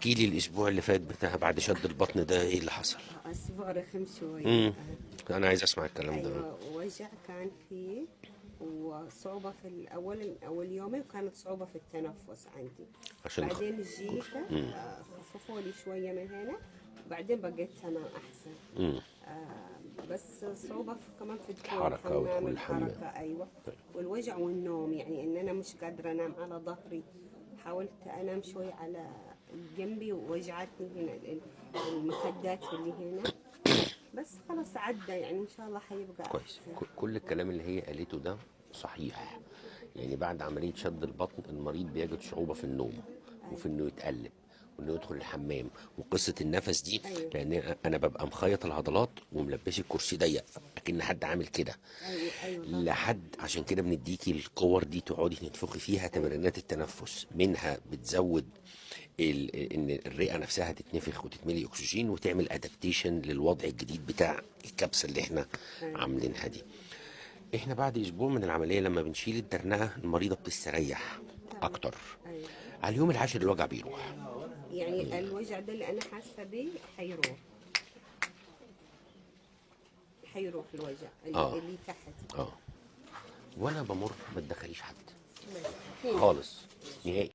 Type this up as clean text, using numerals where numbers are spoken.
احكي لي الاسبوع اللي فات بتاع بعد شد البطن ده ايه اللي حصل؟ أسبوع رخم شوي. امم انا عايز اسمع الكلام ده. أيوة، وجع كان فيه وصعوبة في أول يومين، وكانت صعوبة في التنفس عندي. عشان بعدين جيت خففوا لي شوية من هنا، وبعدين بقيت تمام أحسن. بس صعوبة كمان في دخول الحركه الحمام، ودخول الحمام. الحركة أيوة. والوجع والنوم، يعني إن أنا مش قادرة أنام على ظهري. حاولت أنام شوي على جنبي، ووجعتني هنا المخدات اللي هنا. بس خلاص عدى، يعني ان شاء الله حيبقى كويس. احسن. كل الكلام اللي هي قالته ده صحيح. يعني بعد عمليه شد البطن المريض بيجد صعوبه في النوم وفي ايوه، انه يتقلب وانه يدخل الحمام وقصه النفس دي. ايوه، لان انا ببقى مخيط العضلات وملبس الكرسي ضيق اكن حد عامل كده. ايوه، ايوه طبعا. لحد عشان كده بنديكي الكور دي تقعدي تنفخي فيها ايوه، تمرينات التنفس، منها بتزود ان الرئه نفسها تتنفخ وتتملي اكسجين وتعمل ادابتيشن للوضع الجديد بتاع الكبسه اللي احنا ايوه عاملينها دي. احنا بعد اسبوع من العمليه لما بنشيل الدرنقه المريضه بتستريح تمام. اكتر. ايوه، على اليوم العاشر الوجع بيروح. يعني الوجع ده اللي انا حاسه بيه حيروح. حيروح الوجع اه اللي تحت. اه. وانا بمر ما تدخليش حد ماشي. خالص نهائي.